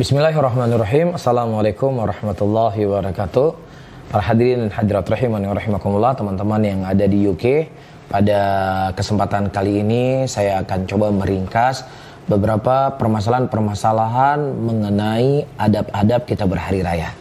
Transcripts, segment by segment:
Bismillahirrahmanirrahim. Assalamualaikum warahmatullahi wabarakatuh. Para hadirin dan hadirat rahimani wa rahimakumullah, teman-teman yang ada di UK. Pada kesempatan kali ini saya akan coba meringkas beberapa permasalahan-permasalahan mengenai adab-adab kita berhari raya.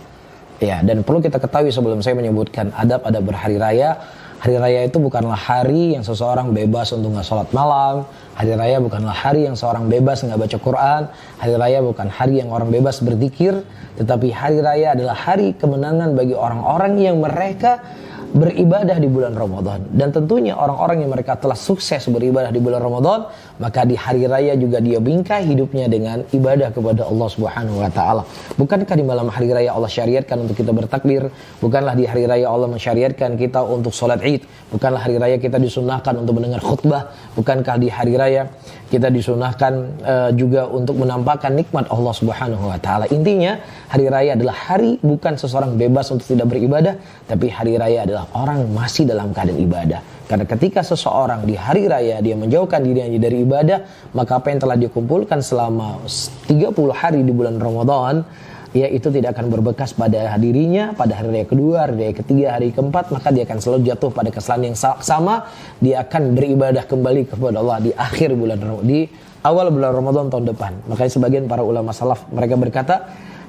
Ya, dan perlu kita ketahui sebelum saya menyebutkan adab-adab berhari raya, hari raya itu bukanlah hari yang seseorang bebas untuk nggak sholat malam. Hari raya bukanlah hari yang seorang bebas nggak baca Quran. Hari raya bukan hari yang orang bebas berzikir. Tetapi hari raya adalah hari kemenangan bagi orang-orang yang mereka beribadah di bulan Ramadan. Dan tentunya orang-orang yang mereka telah sukses beribadah di bulan Ramadan, maka di hari raya juga dia bingkai hidupnya dengan ibadah kepada Allah Subhanahu wa taala. Bukankah di malam hari raya Allah syariatkan untuk kita bertakbir? Bukanlah di hari raya Allah mensyariatkan kita untuk sholat Id? Bukanlah hari raya kita disunahkan untuk mendengar khutbah? Bukankah di hari raya kita disunahkan juga untuk menampakkan nikmat Allah Subhanahu wa taala? Intinya, hari raya adalah hari bukan seseorang bebas untuk tidak beribadah, tapi hari raya adalah orang masih dalam keadaan ibadah. Karena ketika seseorang di hari raya dia menjauhkan dirinya dari ibadah, maka apa yang telah dia kumpulkan selama 30 hari di bulan Ramadan, ya itu tidak akan berbekas pada dirinya pada hari raya kedua, hari raya ketiga, hari keempat, maka dia akan selalu jatuh pada kesalahan yang sama. Dia akan beribadah kembali kepada Allah di akhir bulan Ramadan, di awal bulan Ramadan tahun depan. Makanya sebagian para ulama salaf mereka berkata,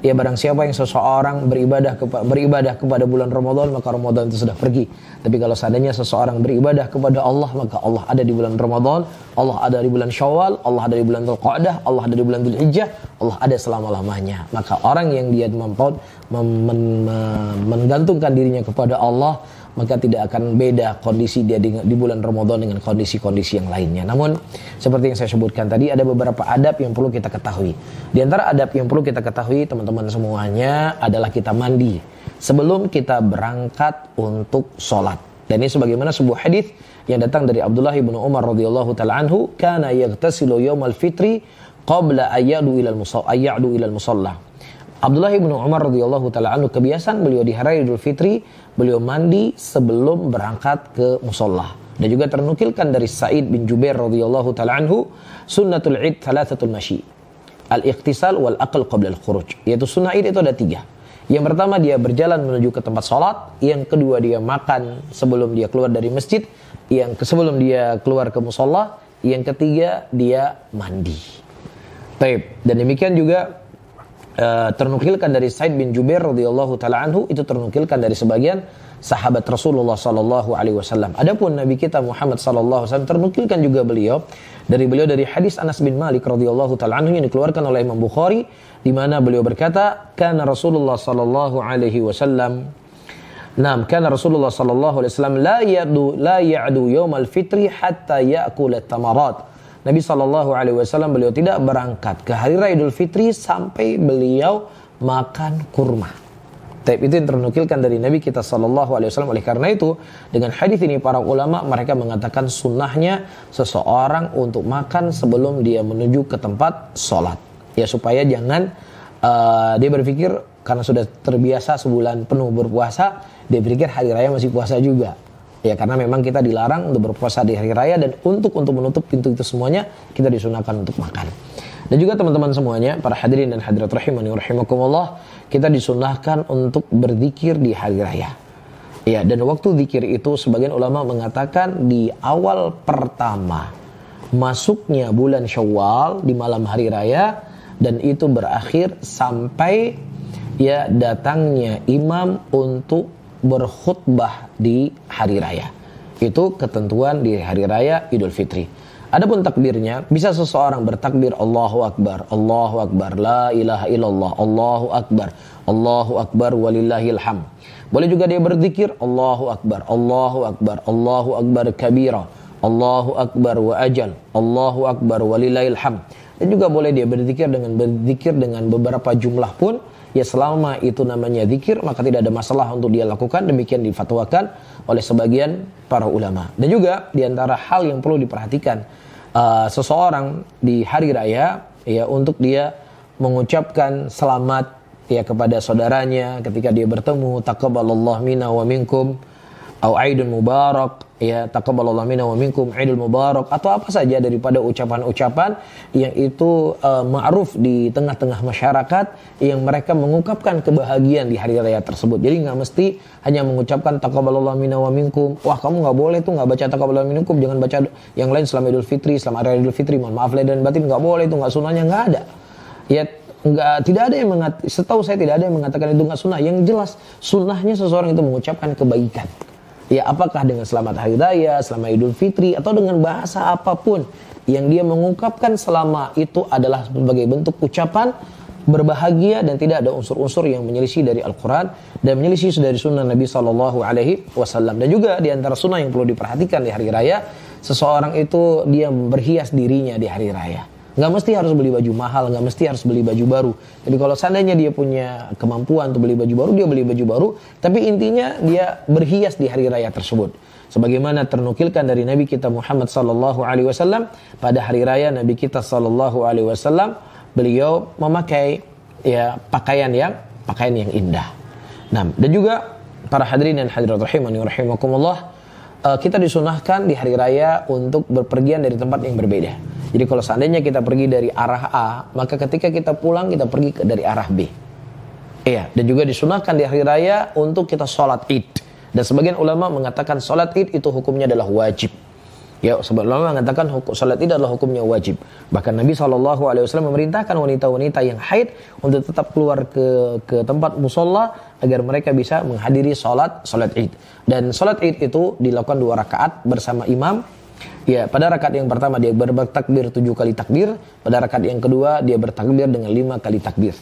ya barang siapa yang seseorang beribadah kepada bulan Ramadan, maka Ramadan itu sudah pergi. Tapi kalau seandainya seseorang beribadah kepada Allah, maka Allah ada di bulan Ramadan, Allah ada di bulan Syawal, Allah ada di bulan Dzulqa'dah, Allah ada di bulan Dzulhijjah, Allah ada selama-lamanya. Maka orang yang dia mampu menggantungkan dirinya kepada Allah, maka tidak akan beda kondisi dia di bulan Ramadan dengan kondisi-kondisi yang lainnya. Namun seperti yang saya sebutkan tadi, ada beberapa adab yang perlu kita ketahui. Di antara adab yang perlu kita ketahui teman-teman semuanya adalah kita mandi sebelum kita berangkat untuk sholat. Dan ini sebagaimana sebuah hadis yang datang dari Abdullah bin Umar radhiyallahu taala anhu, kana yaghtasilu yaumal fitri qabla ayyadu ilal musalla. Abdullah bin Umar radhiyallahu taala anhu, kebiasaan beliau di hari Idul Fitri, beliau mandi sebelum berangkat ke musalla. Dan juga ternukilkan dari Sa'id bin Jubair radhiyallahu taala anhu, sunnatul Id thalathatul masyi. Al-iqtisal wal aql qabla al-khuruj. Yaitu sunnah Id itu ada 3. Yang pertama dia berjalan menuju ke tempat sholat, yang kedua dia makan sebelum dia keluar dari masjid, sebelum dia keluar ke musalla, yang ketiga dia mandi. Baik, dan demikian juga ternukilkan dari Sa'id bin Jubair radhiyallahu taala anhu, itu ternukilkan dari sebagian sahabat Rasulullah sallallahu alaihi wasallam. Adapun Nabi kita Muhammad sallallahu alaihi wasallam ternukilkan juga dari hadis Anas bin Malik radhiyallahu taala anhu yang dikeluarkan oleh Imam Bukhari, di mana beliau berkata, kana Rasulullah sallallahu alaihi wasallam la ya'du yaumal fitri hatta ya'kula tamarat. Nabi SAW beliau tidak berangkat ke hari raya Idul Fitri sampai beliau makan kurma. Itu yang ternukilkan dari Nabi kita SAW. Oleh karena itu, dengan hadis ini para ulama mereka mengatakan sunnahnya seseorang untuk makan sebelum dia menuju ke tempat sholat. Ya, supaya jangan dia berpikir karena sudah terbiasa sebulan penuh berpuasa, dia berpikir hari raya masih puasa juga. Ya, karena memang kita dilarang untuk berpuasa di hari raya, dan untuk menutup pintu itu semuanya kita disunahkan untuk makan. Dan juga teman-teman semuanya, para hadirin dan hadirat rahimani wa rahimakumullah, kita disunahkan untuk berzikir di hari raya. Ya, dan waktu zikir itu sebagian ulama mengatakan di awal pertama masuknya bulan Syawal di malam hari raya, dan itu berakhir sampai ya datangnya imam untuk berkhutbah di hari raya. Itu ketentuan di hari raya Idul Fitri. Adapun takbirnya, bisa seseorang bertakbir Allahu Akbar, Allahu Akbar, la ilaha illallah, Allahu Akbar walillahil hamd. Boleh juga dia berzikir Allahu Akbar, Allahu Akbar, Allahu Akbar kabira, Allahu Akbar wa ajal, Allahu Akbar walillahil hamd. Dan juga boleh dia berzikir dengan beberapa jumlah pun. Ya, selama itu namanya zikir, maka tidak ada masalah untuk dia lakukan. Demikian difatwakan oleh sebagian para ulama. Dan juga diantara hal yang perlu diperhatikan seseorang di hari raya, ya, untuk dia mengucapkan selamat ya kepada saudaranya ketika dia bertemu, taqabbalallahu minna wa minkum, au aidun mubarak, ya taqabbalallahu minna wa minkum Idul Mubarak, atau apa saja daripada ucapan-ucapan yang itu ma'ruf di tengah-tengah masyarakat yang mereka mengungkapkan kebahagiaan di hari raya tersebut. Jadi nggak mesti hanya mengucapkan taqabbalallahu minna wa minkum. Wah, kamu nggak boleh tuh nggak baca taqabbalallahu minkum, jangan baca yang lain selama Idul Fitri, selama hari Idul Fitri. Mohon maaf lahir dan batin, nggak boleh itu, nggak sunnahnya, nggak ada. Ya tidak ada yang setahu saya tidak ada yang mengatakan itu nggak sunnah. Yang jelas sunnahnya seseorang itu mengucapkan kebaikan. Ya, apakah dengan selamat hari raya, selamat Idul Fitri, atau dengan bahasa apapun yang dia mengungkapkan selama itu adalah sebagai bentuk ucapan berbahagia dan tidak ada unsur-unsur yang menyelisih dari Al-Quran dan menyelisih dari sunnah Nabi SAW. Dan juga di antara sunnah yang perlu diperhatikan di hari raya, seseorang itu dia berhias dirinya di hari raya. Nggak mesti harus beli baju mahal, nggak mesti harus beli baju baru. Jadi kalau seandainya dia punya kemampuan untuk beli baju baru, dia beli baju baru. Tapi intinya dia berhias di hari raya tersebut. Sebagaimana ternukilkan dari Nabi kita Muhammad SAW, pada hari raya Nabi kita SAW, beliau memakai ya pakaian yang indah. Nah, dan juga para hadirin dan hadirat rahimani wa rahimakumullah, kita disunahkan di hari raya untuk berpergian dari tempat yang berbeda. Jadi kalau seandainya kita pergi dari arah A, maka ketika kita pulang kita pergi dari arah B. Iya, dan juga disunahkan di hari raya untuk kita sholat id. Dan sebagian ulama mengatakan sholat id itu hukumnya adalah wajib. Ya, sebagian ulama mengatakan sholat id adalah hukumnya wajib. Bahkan Nabi SAW memerintahkan wanita-wanita yang haid untuk tetap keluar ke tempat musola agar mereka bisa menghadiri sholat id. Dan sholat id itu dilakukan 2 rakaat bersama imam. Ya, pada rakaat yang pertama dia bertakbir 7 kali takbir, pada rakaat yang kedua dia bertakbir dengan 5 kali takbir.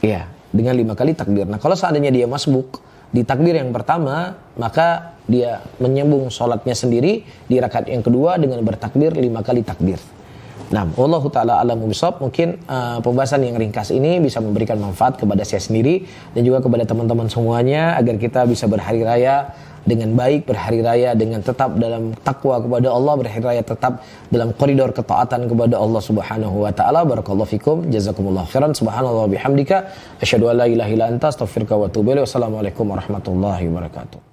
Ya, dengan 5 kali takbir. Nah, kalau seandainya dia masbuk di takbir yang pertama, maka dia menyambung sholatnya sendiri di rakaat yang kedua dengan bertakbir 5 kali takbir. Nah, wallahu ta'ala a'lamu bishawab. Mungkin pembahasan yang ringkas ini bisa memberikan manfaat kepada saya sendiri dan juga kepada teman-teman semuanya agar kita bisa berhari raya dengan baik, berhari raya dengan tetap dalam takwa kepada Allah, berhari raya tetap dalam koridor ketaatan kepada Allah Subhanahu wa taala. Barakallahu fikum, jazakumullahu khairan, subhanallah bihamdika, asyhadu an la ilaha illa anta, astaghfiruka wa atubu ilaik. Wassalamualaikum warahmatullahi wabarakatuh.